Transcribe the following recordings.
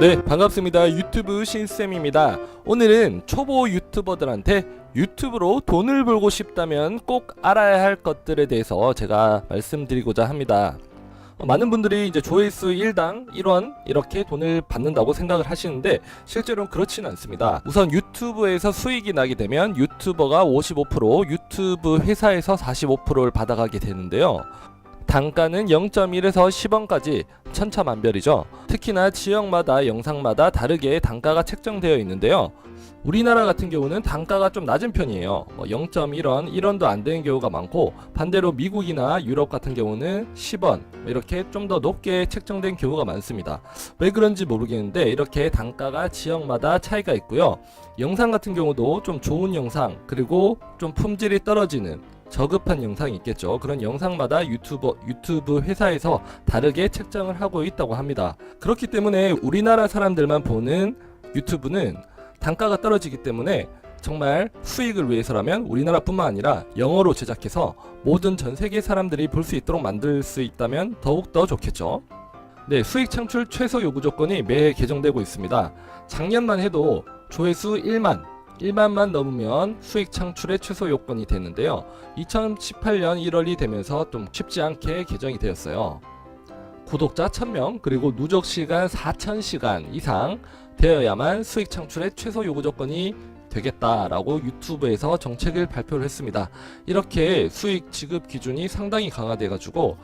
네, 반갑습니다. 유튜브 신쌤입니다. 오늘은 초보 유튜버들한테 유튜브로 돈을 벌고 싶다면 꼭 알아야 할 것들에 대해서 제가 말씀드리고자 합니다. 많은 분들이 이제 조회수 1당 1원 이렇게 돈을 받는다고 생각을 하시는데 실제로는 그렇지는 않습니다. 우선 유튜브에서 수익이 나게 되면 유튜버가 55%, 유튜브 회사에서 45%를 받아가게 되는데요. 단가는 0.1에서 10원까지 천차만별이죠. 특히나 지역마다 영상마다 다르게 단가가 책정되어 있는데요. 우리나라 같은 경우는 단가가 좀 낮은 편이에요. 0.1원, 1원도 안 되는 경우가 많고, 반대로 미국이나 유럽 같은 경우는 10원 이렇게 좀 더 높게 책정된 경우가 많습니다. 왜 그런지 모르겠는데 이렇게 단가가 지역마다 차이가 있고요. 영상 같은 경우도 좀 좋은 영상, 그리고 좀 품질이 떨어지는 저급한 영상이 있겠죠. 그런 영상마다 유튜브 회사에서 다르게 책정을 하고 있다고 합니다. 그렇기 때문에 우리나라 사람들만 보는 유튜브는 단가가 떨어지기 때문에 정말 수익을 위해서라면 우리나라뿐만 아니라 영어로 제작해서 모든 전 세계 사람들이 볼 수 있도록 만들 수 있다면 더욱더 좋겠죠. 네, 수익 창출 최소 요구 조건이 매해 개정되고 있습니다. 작년만 해도 조회수 1만만 넘으면 수익 창출의 최소 요건이 됐는데요. 2018년 1월이 되면서 좀 쉽지 않게 개정이 되었어요. 구독자 1000명 그리고 누적 시간 4000시간 이상 되어야만 수익 창출의 최소 요구 조건이 되겠다라고 유튜브에서 정책을 발표를 했습니다. 이렇게 수익 지급 기준이 상당히 강화돼 가지고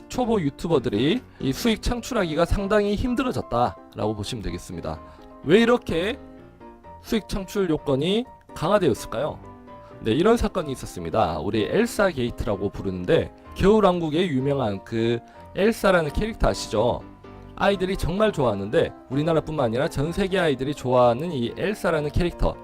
초보 유튜버들이 이 수익 창출하기가 상당히 힘들어졌다라고 보시면 되겠습니다. 왜 이렇게 수익 창출 요건이 강화되었을까요? 네, 이런 사건이 있었습니다. 우리 엘사 게이트라고 부르는데 겨울왕국의 유명한 그 엘사라는 캐릭터 아시죠? 아이들이 정말 좋아하는데 우리나라뿐만 아니라 전 세계 아이들이 좋아하는 이 엘사라는 캐릭터,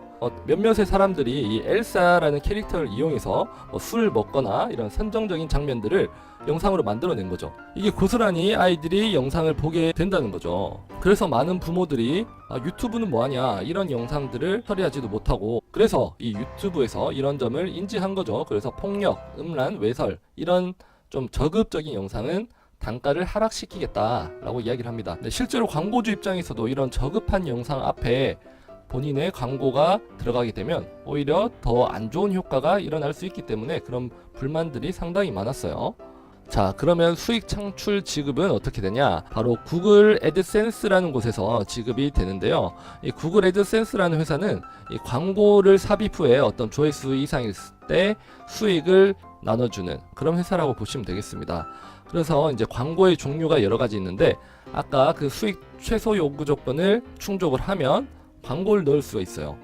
몇몇의 사람들이 이 엘사라는 캐릭터를 이용해서 술을 먹거나 이런 선정적인 장면들을 영상으로 만들어낸 거죠. 이게 고스란히 아이들이 영상을 보게 된다는 거죠. 그래서 많은 부모들이 유튜브는 뭐하냐 이런 영상들을 처리하지도 못하고, 그래서 이 유튜브에서 이런 점을 인지한 거죠. 그래서 폭력, 음란, 외설 이런 좀 저급적인 영상은 단가를 하락시키겠다라고 이야기를 합니다. 네, 실제로 광고주 입장에서도 이런 저급한 영상 앞에 본인의 광고가 들어가게 되면 오히려 더 안 좋은 효과가 일어날 수 있기 때문에 그런 불만들이 상당히 많았어요. 자, 그러면 수익 창출 지급은 어떻게 되냐? 바로 구글 애드센스라는 곳에서 지급이 되는데요. 이 구글 애드센스라는 회사는 이 광고를 삽입 후에 어떤 조회수 이상일 때 수익을 나눠주는 그런 회사라고 보시면 되겠습니다. 그래서 이제 광고의 종류가 여러 가지 있는데 아까 그 수익 최소 요구 조건을 충족을 하면 광고를 넣을 수가 있어요.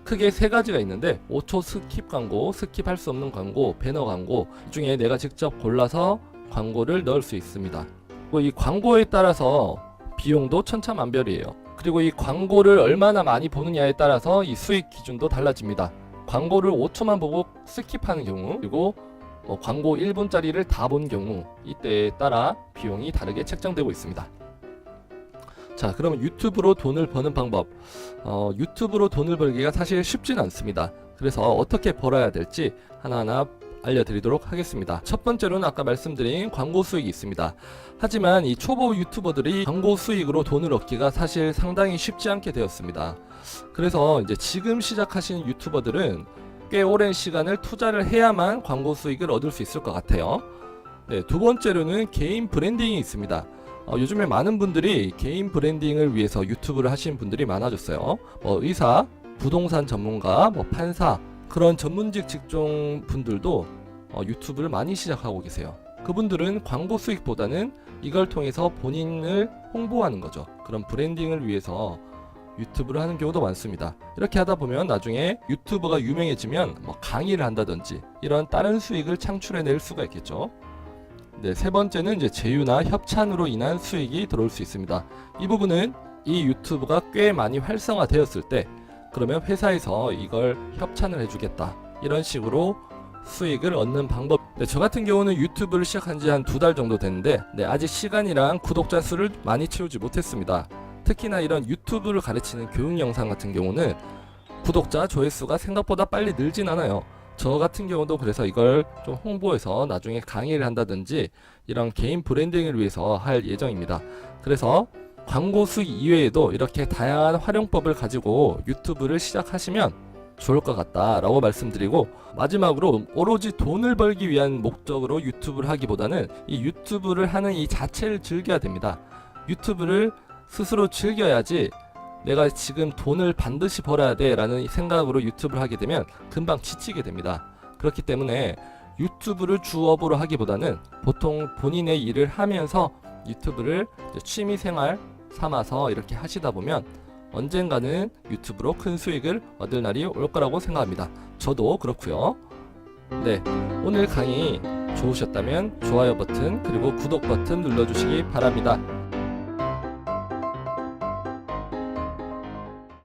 크게 세 가지가 있는데 5초 스킵 광고, 스킵할 수 없는 광고, 배너 광고, 이 중에 내가 직접 골라서 광고를 넣을 수 있습니다. 그리고 이 광고에 따라서 비용도 천차만별이에요. 그리고 이 광고를 얼마나 많이 보느냐에 따라서 이 수익 기준도 달라집니다. 광고를 5초만 보고 스킵하는 경우, 그리고 광고 1분짜리를 다 본 경우, 이때에 따라 비용이 다르게 책정되고 있습니다. 자, 그러면 유튜브로 돈을 버는 방법. 유튜브로 돈을 벌기가 사실 쉽진 않습니다. 그래서 어떻게 벌어야 될지 하나하나 알려드리도록 하겠습니다. 첫 번째로는 아까 말씀드린 광고 수익이 있습니다. 하지만 이 초보 유튜버들이 광고 수익으로 돈을 얻기가 사실 상당히 쉽지 않게 되었습니다. 그래서 이제 지금 시작하시는 유튜버들은 꽤 오랜 시간을 투자를 해야만 광고 수익을 얻을 수 있을 것 같아요. 네, 두 번째로는 개인 브랜딩이 있습니다. 요즘에 많은 분들이 개인 브랜딩을 위해서 유튜브를 하시는 분들이 많아졌어요. 의사, 부동산 전문가, 판사, 그런 전문직 직종 분들도 유튜브를 많이 시작하고 계세요. 그분들은 광고 수익보다는 이걸 통해서 본인을 홍보하는 거죠. 그런 브랜딩을 위해서 유튜브를 하는 경우도 많습니다. 이렇게 하다 보면 나중에 유튜버가 유명해지면 강의를 한다든지 이런 다른 수익을 창출해낼 수가 있겠죠. 네, 세 번째는 이제 제휴나 협찬으로 인한 수익이 들어올 수 있습니다. 이 부분은 이 유튜브가 꽤 많이 활성화되었을 때 그러면 회사에서 이걸 협찬을 해주겠다 이런 식으로 수익을 얻는 방법. 네, 저 같은 경우는 유튜브를 시작한 지 한 2달 정도 됐는데 아직 시간이랑 구독자 수를 많이 채우지 못했습니다. 특히나 이런 유튜브를 가르치는 교육 영상 같은 경우는 구독자 조회수가 생각보다 빨리 늘진 않아요. 저 같은 경우도 그래서 이걸 좀 홍보해서 나중에 강의를 한다든지 이런 개인 브랜딩을 위해서 할 예정입니다. 그래서 광고 수익 이외에도 이렇게 다양한 활용법을 가지고 유튜브를 시작하시면 좋을 것 같다라고 말씀드리고, 마지막으로 오로지 돈을 벌기 위한 목적으로 유튜브를 하기보다는 이 유튜브를 하는 이 자체를 즐겨야 됩니다. 유튜브를 스스로 즐겨야지 내가 지금 돈을 반드시 벌어야 돼 라는 생각으로 유튜브를 하게 되면 금방 지치게 됩니다. 그렇기 때문에 유튜브를 주업으로 하기보다는 보통 본인의 일을 하면서 유튜브를 취미생활 삼아서 이렇게 하시다 보면 언젠가는 유튜브로 큰 수익을 얻을 날이 올 거라고 생각합니다. 저도 그렇고요. 네, 오늘 강의 좋으셨다면 좋아요 버튼 그리고 구독 버튼 눌러주시기 바랍니다.